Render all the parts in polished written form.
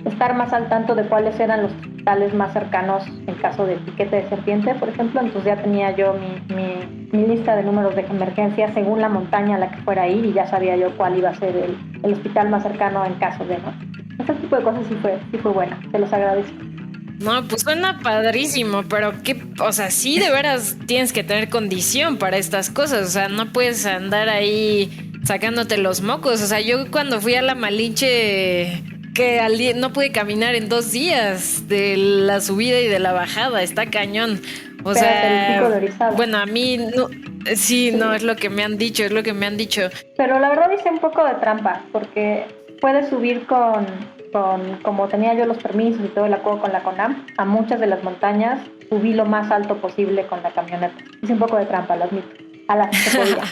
estar más al tanto de cuáles eran los hospitales más cercanos en caso de piquete de serpiente, por ejemplo. Entonces ya tenía yo mi lista de números de emergencia según la montaña a la que fuera a ir, y ya sabía yo cuál iba a ser el hospital más cercano en caso de, ¿no? Ese tipo de cosas sí fue buena, te los agradezco. No, pues suena padrísimo, pero qué, o sea, sí de veras tienes que tener condición para estas cosas, o sea, no puedes andar ahí sacándote los mocos, o sea, yo cuando fui a la Malinche no pude caminar en 2 días de la subida y de la bajada, está cañón, o Espérate, el pico sea, de Orizaba. bueno, a mí no, sí, no, Sí, es lo que me han dicho, es lo que me han dicho. pero la verdad hice un poco de trampa, porque puedes subir como tenía yo los permisos y todo el acuerdo con la CONAM, a muchas de las montañas subí lo más alto posible con la camioneta. Hice un poco de trampa, lo admito, a las que se podía.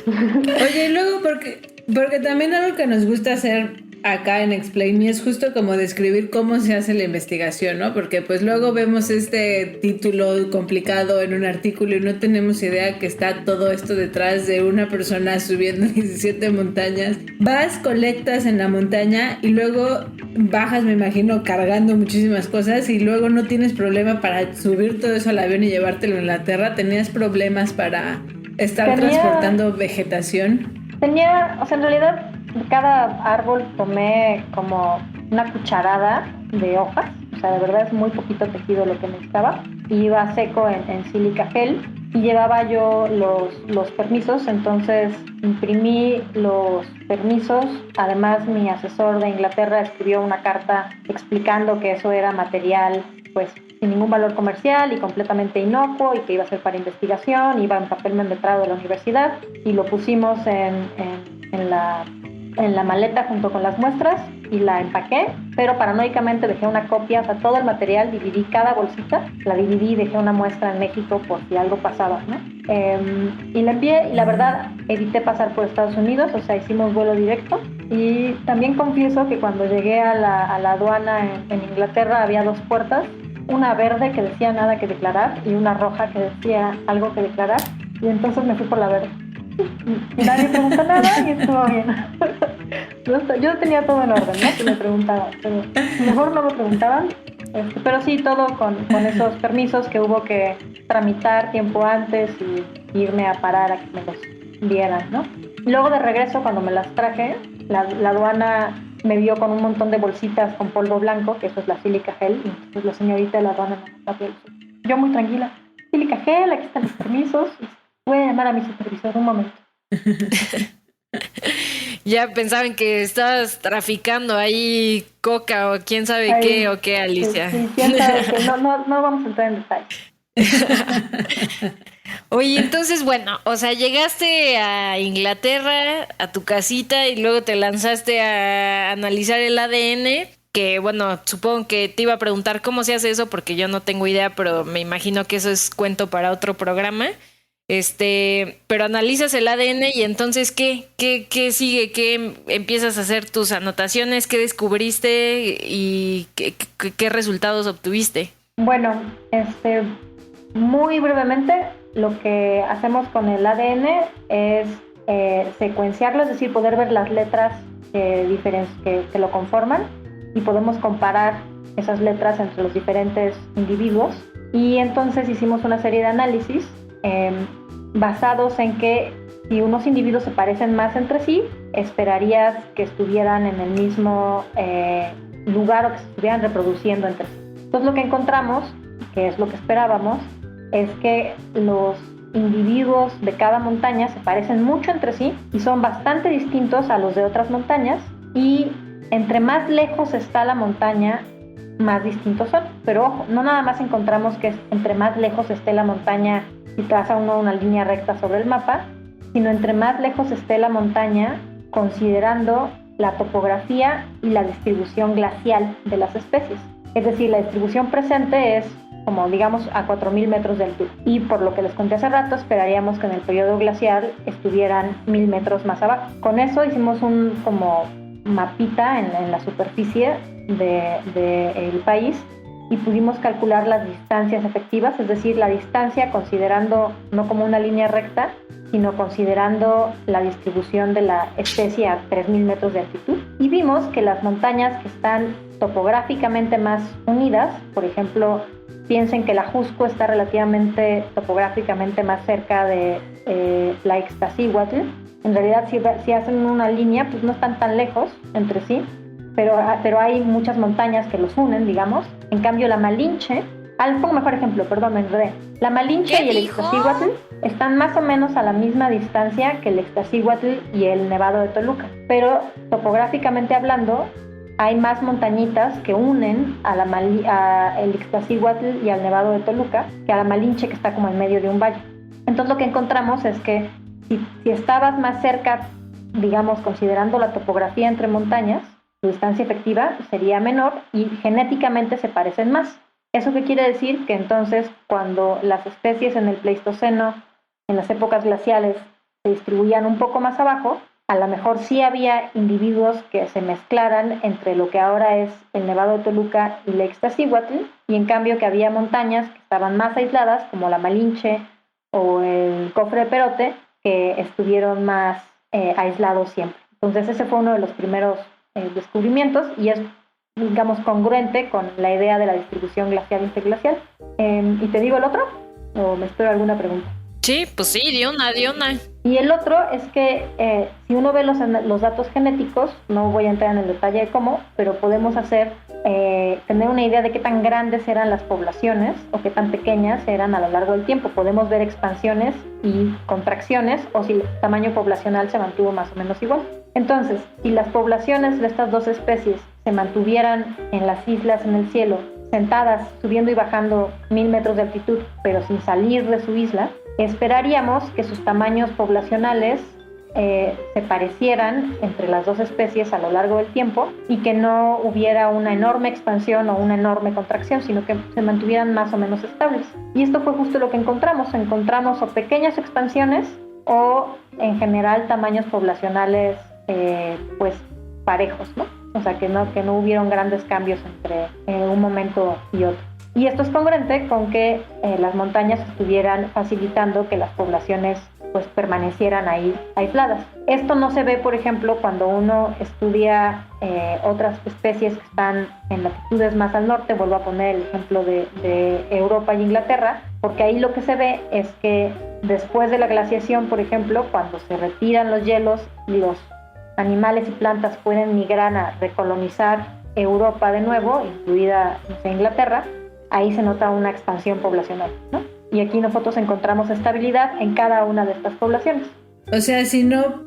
Oye, y luego porque también algo que nos gusta hacer acá en Explain Me es justo como describir cómo se hace la investigación, ¿no? Porque pues luego vemos este título complicado en un artículo y no tenemos idea que está todo esto detrás de una persona subiendo 17 montañas. Vas, colectas en la montaña y luego bajas, me imagino, cargando muchísimas cosas y luego no tienes problema para subir todo eso al avión y llevártelo a Inglaterra. ¿Tenías problemas para estar Tenía, transportando vegetación? o sea, en realidad de cada árbol tomé como una cucharada de hojas, o sea, de verdad es muy poquito tejido lo que necesitaba. Iba seco en sílica gel y llevaba yo los permisos, entonces imprimí los permisos. Además, mi asesor de Inglaterra escribió una carta explicando que eso era material, pues, sin ningún valor comercial y completamente inocuo, y que iba a ser para investigación, iba en papel membrado de la universidad, y lo pusimos en la maleta junto con las muestras y la empaqué, pero paranoicamente dejé una copia, o sea, todo el material, dividí cada bolsita, la dividí y dejé una muestra en México por si algo pasaba, ¿no? Y la envié, y la verdad evité pasar por Estados Unidos, o sea, hicimos vuelo directo. Y también confieso que cuando llegué a la aduana en Inglaterra había dos puertas, una verde que decía nada que declarar y una roja que decía algo que declarar, y entonces me fui por la verde. Nadie preguntó nada y estuvo bien. Yo tenía todo en orden, ¿no? Que me preguntaban, pero mejor no me preguntaban. Pero sí, todo con esos permisos que hubo que tramitar tiempo antes y irme a parar a que me los dieran, ¿no? Luego de regreso, cuando me las traje, la aduana me vio con un montón de bolsitas con polvo blanco, que eso es la sílica gel, y entonces la señorita de la aduana me abrió. Yo muy tranquila, sílica gel, aquí están los permisos, voy a llamar a mi supervisor un momento. Ya pensaban que estabas traficando ahí coca o quién sabe qué Ahí, o qué, Alicia. sí, quién sabe que no vamos a entrar en detalle. Oye, entonces, bueno, o sea, llegaste a Inglaterra, a tu casita y luego te lanzaste a analizar el ADN, que bueno, supongo que te iba a preguntar cómo se hace eso porque yo no tengo idea, pero me imagino que eso es cuento para otro programa. Pero analizas el ADN y entonces, ¿qué sigue? ¿Qué empiezas a hacer tus anotaciones? ¿Qué descubriste y qué resultados obtuviste? Bueno, muy brevemente, lo que hacemos con el ADN es secuenciarlo, es decir, poder ver las letras que lo conforman, y podemos comparar esas letras entre los diferentes individuos. Y entonces hicimos una serie de análisis basados en que si unos individuos se parecen más entre sí, esperarías que estuvieran en el mismo lugar o que se estuvieran reproduciendo entre sí. Entonces lo que encontramos, que es lo que esperábamos, es que los individuos de cada montaña se parecen mucho entre sí y son bastante distintos a los de otras montañas, y entre más lejos está la montaña, más distintos son. Pero ojo, no nada más encontramos que entre más lejos esté la montaña y traza uno una línea recta sobre el mapa, sino entre más lejos esté la montaña, considerando la topografía y la distribución glacial de las especies. Es decir, la distribución presente es como, digamos, a 4.000 metros de altura. Y por lo que les conté hace rato, esperaríamos que en el periodo glacial estuvieran 1.000 metros más abajo. Con eso hicimos un como mapita en la superficie del país, y pudimos calcular las distancias efectivas, es decir, la distancia considerando no como una línea recta, sino considerando la distribución de la especie a 3.000 metros de altitud. Y vimos que las montañas que están topográficamente más unidas. Por ejemplo, piensen que la Jusco está relativamente topográficamente más cerca de la Iztaccíhuatl. En realidad, si hacen una línea, pues no están tan lejos entre sí, pero hay muchas montañas que los unen, digamos. En cambio, la Malinche, pongo mejor ejemplo, perdón, me enredé. La Malinche y el Iztaccíhuatl están más o menos a la misma distancia que el Iztaccíhuatl y el Nevado de Toluca, pero topográficamente hablando, hay más montañitas que unen a el Iztaccíhuatl y al Nevado de Toluca que a la Malinche, que está como en medio de un valle. Entonces lo que encontramos es que si estabas más cerca, digamos, considerando la topografía entre montañas, su distancia efectiva sería menor y genéticamente se parecen más. ¿Eso qué quiere decir? Que entonces cuando las especies en el Pleistoceno, en las épocas glaciales, se distribuían un poco más abajo, a lo mejor sí había individuos que se mezclaran entre lo que ahora es el Nevado de Toluca y la Iztaccíhuatl, y en cambio que había montañas que estaban más aisladas, como la Malinche o el Cofre de Perote, que estuvieron más aislados siempre. Entonces ese fue uno de los primeros descubrimientos y es, digamos, congruente con la idea de la distribución glacial interglacial. ¿Y te digo el otro? ¿O me espero alguna pregunta? Sí, pues sí, di una. Y el otro es que si uno ve los datos genéticos, no voy a entrar en el detalle de cómo, pero podemos tener una idea de qué tan grandes eran las poblaciones o qué tan pequeñas eran a lo largo del tiempo. Podemos ver expansiones y contracciones o si el tamaño poblacional se mantuvo más o menos igual. Entonces, si las poblaciones de estas dos especies se mantuvieran en las islas en el cielo, sentadas, subiendo y bajando 1000 metros de altitud, pero sin salir de su isla, esperaríamos que sus tamaños poblacionales se parecieran entre las dos especies a lo largo del tiempo y que no hubiera una enorme expansión o una enorme contracción, sino que se mantuvieran más o menos estables. Y esto fue justo lo que encontramos. Encontramos o pequeñas expansiones o en general tamaños poblacionales pues parejos, ¿no? O sea, que no hubieron grandes cambios entre un momento y otro. Y esto es congruente con que las montañas estuvieran facilitando que las poblaciones pues permanecieran ahí aisladas. Esto no se ve, por ejemplo, cuando uno estudia otras especies que están en latitudes más al norte. Vuelvo a poner el ejemplo de Europa y Inglaterra, porque ahí lo que se ve es que después de la glaciación, por ejemplo, cuando se retiran los hielos, los animales y plantas pueden migrar a recolonizar Europa de nuevo, incluida Inglaterra. Ahí se nota una expansión poblacional, ¿no? Y aquí nosotros encontramos estabilidad en cada una de estas poblaciones. O sea, si no,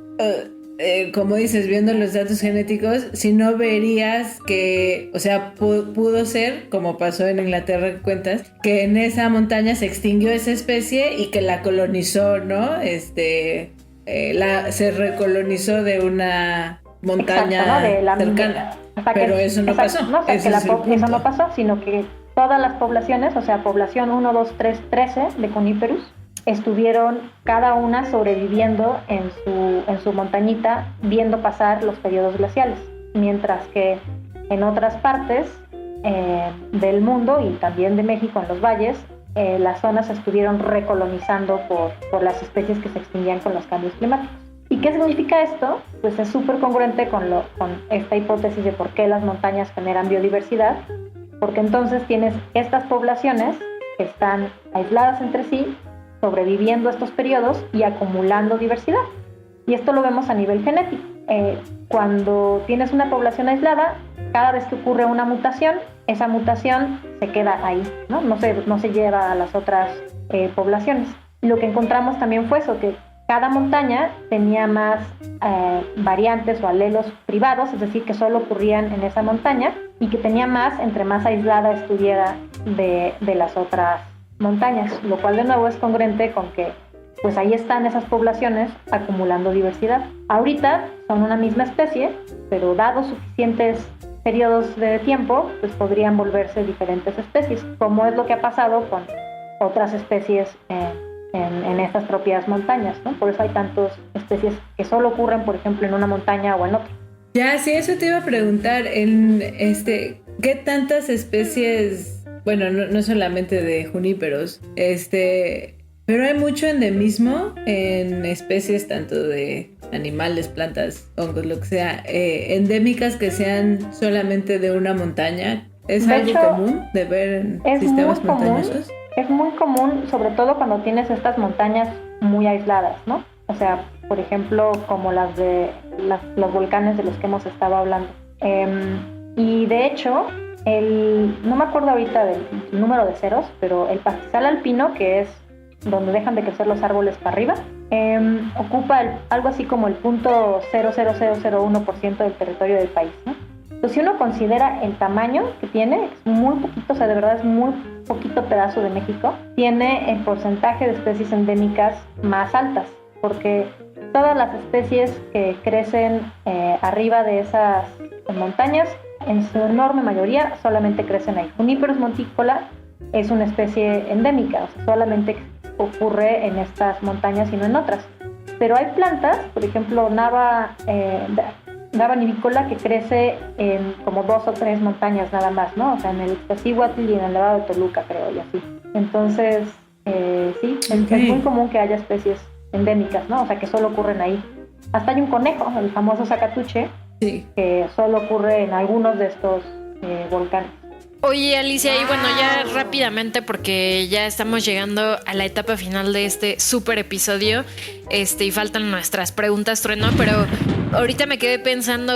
como dices, viendo los datos genéticos, si no verías que, o sea, pudo ser, como pasó en Inglaterra que cuentas, que en esa montaña se extinguió esa especie y que la colonizó, ¿no? Se recolonizó de una montaña. Exacto, ¿no? cercana. Pero eso no pasó. No, o sea, eso no pasó, sino que todas las poblaciones, o sea, población 1, 2, 3, 13 de Coniferus, estuvieron cada una sobreviviendo en su montañita, viendo pasar los periodos glaciales, mientras que en otras partes del mundo y también de México, en los valles, las zonas se estuvieron recolonizando por las especies que se extinguían con los cambios climáticos. ¿Y qué significa esto? Pues es súper congruente con esta hipótesis de por qué las montañas generan biodiversidad, porque entonces tienes estas poblaciones que están aisladas entre sí, sobreviviendo estos periodos y acumulando diversidad. Y esto lo vemos a nivel genético. Cuando tienes una población aislada, cada vez que ocurre una mutación, esa mutación se queda ahí, ¿no? No se lleva a las otras poblaciones. Y lo que encontramos también fue eso, que cada montaña tenía más variantes o alelos privados, es decir, que solo ocurrían en esa montaña, y que tenía más entre más aislada estuviera de las otras montañas, lo cual de nuevo es congruente con que pues ahí están esas poblaciones acumulando diversidad. Ahorita son una misma especie, pero dados suficientes periodos de tiempo, pues podrían volverse diferentes especies, como es lo que ha pasado con otras especies en estas propias montañas, ¿no? Por eso hay tantas especies que solo ocurren, por ejemplo, en una montaña o en otra. Ya, sí, eso te iba a preguntar, ¿qué tantas especies, bueno, no solamente de juníperos, pero hay mucho endemismo en especies tanto de animales, plantas, hongos, lo que sea, endémicas que sean solamente de una montaña? ¿Es De algo hecho, común de ver en sistemas montañosos? Es muy común, sobre todo cuando tienes estas montañas muy aisladas, ¿no? O sea, por ejemplo, como las de los volcanes de los que hemos estado hablando. Y de hecho, no me acuerdo ahorita del número de ceros, pero el pastizal alpino, que es donde dejan de crecer los árboles para arriba, ocupa algo así como el 0.00001% del territorio del país, ¿no? Entonces, si uno considera el tamaño que tiene, es muy poquito, o sea, de verdad es muy poquito pedazo de México, tiene el porcentaje de especies endémicas más altas, porque todas las especies que crecen arriba de esas montañas, en su enorme mayoría, solamente crecen ahí. Juniperus monticola es una especie endémica, o sea, solamente ocurre en estas montañas y no en otras. Pero hay plantas, por ejemplo, Nava nivicola, que crece en como 2 o 3 montañas nada más, ¿no? O sea, en el Iztaccíhuatl y en el Nevado de Toluca, creo, y así. Entonces, sí, okay. Es muy común que haya especies endémicas, ¿no? O sea, que solo ocurren ahí. Hasta hay un conejo, el famoso Zacatuche, sí, que solo ocurre en algunos de estos volcanes. Oye, Alicia, y bueno, ya rápidamente, porque ya estamos llegando a la etapa final de este súper episodio, y faltan nuestras preguntas, Trueno, pero ahorita me quedé pensando,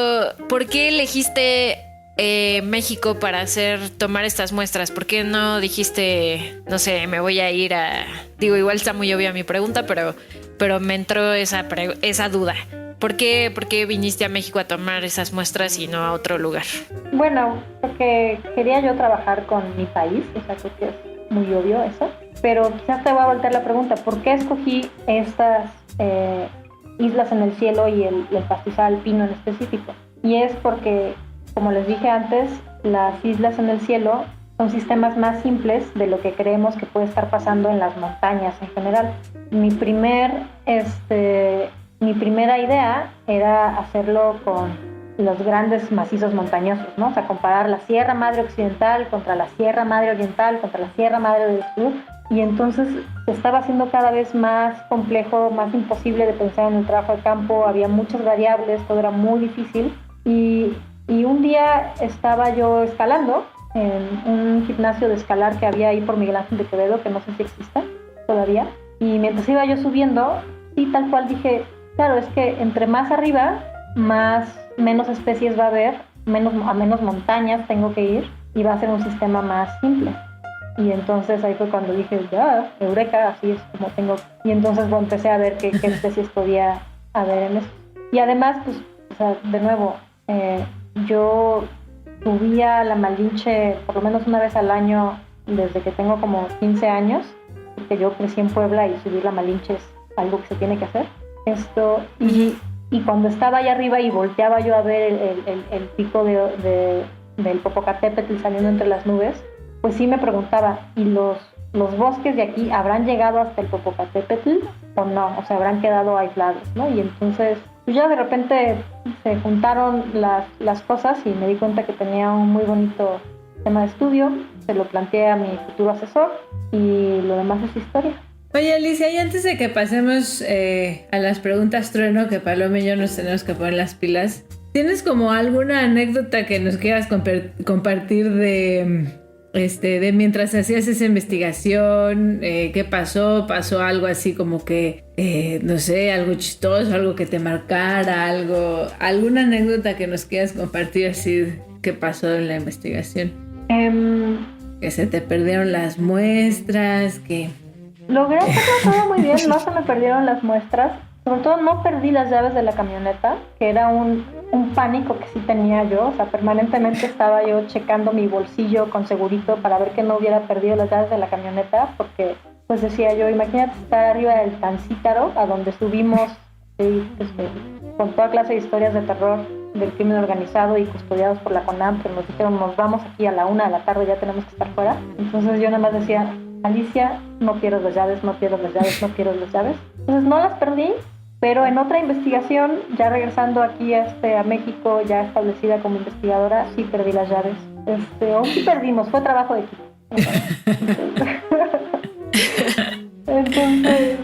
¿por qué elegiste México para tomar estas muestras? ¿Por qué no dijiste, no sé, me voy a ir digo, igual está muy obvia mi pregunta, pero me entró esa duda. ¿Por qué viniste a México a tomar esas muestras y no a otro lugar? Bueno, porque quería yo trabajar con mi país, o sea, creo que es muy obvio eso, pero quizás te voy a voltear la pregunta, ¿por qué escogí estas islas en el cielo y el pastizal alpino en específico? Y es porque, como les dije antes, las islas en el cielo son sistemas más simples de lo que creemos que puede estar pasando en las montañas en general. Mi primera idea era hacerlo con los grandes macizos montañosos, ¿no? O sea, comparar la Sierra Madre Occidental contra la Sierra Madre Oriental, contra la Sierra Madre del Sur, y entonces se estaba haciendo cada vez más complejo, más imposible de pensar en el trabajo de campo, había muchas variables, todo era muy difícil, y un día estaba yo escalando en un gimnasio de escalar que había ahí por Miguel Ángel de Quevedo, que no sé si existe todavía, y mientras iba yo subiendo, sí, tal cual dije, claro, es que entre más arriba, menos especies va a haber, a menos montañas tengo que ir, y va a ser un sistema más simple. Y entonces ahí fue cuando dije, ya, eureka, así es como tengo. Y entonces empecé a ver qué especies podía haber en eso. Y además, pues, o sea, de nuevo, yo subía la Malinche por lo menos una vez al año desde que tengo como 15 años, porque yo crecí en Puebla y subir la Malinche es algo que se tiene que hacer. Y cuando estaba allá arriba y volteaba yo a ver el pico del Popocatépetl saliendo entre las nubes, pues sí me preguntaba, ¿y los bosques de aquí habrán llegado hasta el Popocatépetl o no? O sea, habrán quedado aislados, ¿no? Y entonces pues ya de repente se juntaron las cosas y me di cuenta que tenía un muy bonito tema de estudio, se lo planteé a mi futuro asesor y lo demás es historia. Oye, Alicia, y antes de que pasemos a las preguntas trueno, que Paloma y yo nos tenemos que poner las pilas, ¿tienes como alguna anécdota que nos quieras compartir de mientras hacías esa investigación? ¿Qué pasó? ¿Pasó algo así como que, no sé, algo chistoso, algo que te marcara, alguna anécdota que nos quieras compartir así que pasó en la investigación? Que se te perdieron las muestras, que... Logré hacerlo todo muy bien, no se me perdieron las muestras, sobre todo no perdí las llaves de la camioneta, que era un pánico que sí tenía yo, o sea, permanentemente estaba yo checando mi bolsillo con segurito para ver que no hubiera perdido las llaves de la camioneta, porque pues decía yo, imagínate estar arriba del Tancítaro, a donde subimos con toda clase de historias de terror del crimen organizado y custodiados por la CONAM, que nos dijeron, nos vamos aquí a la 1 de la tarde, ya tenemos que estar fuera. Entonces yo nada más decía, Alicia, no pierdas las llaves, no pierdas las llaves, no pierdas las llaves. Entonces no las perdí, pero en otra investigación, ya regresando aquí a México, ya establecida como investigadora, sí perdí las llaves. O sí perdimos, fue trabajo de equipo. Entonces,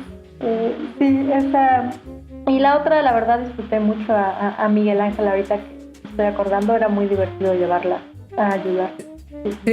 sí, esa... Y la otra, la verdad, disfruté mucho a Miguel Ángel, ahorita que estoy acordando, era muy divertido llevarla a ayudar. Sí.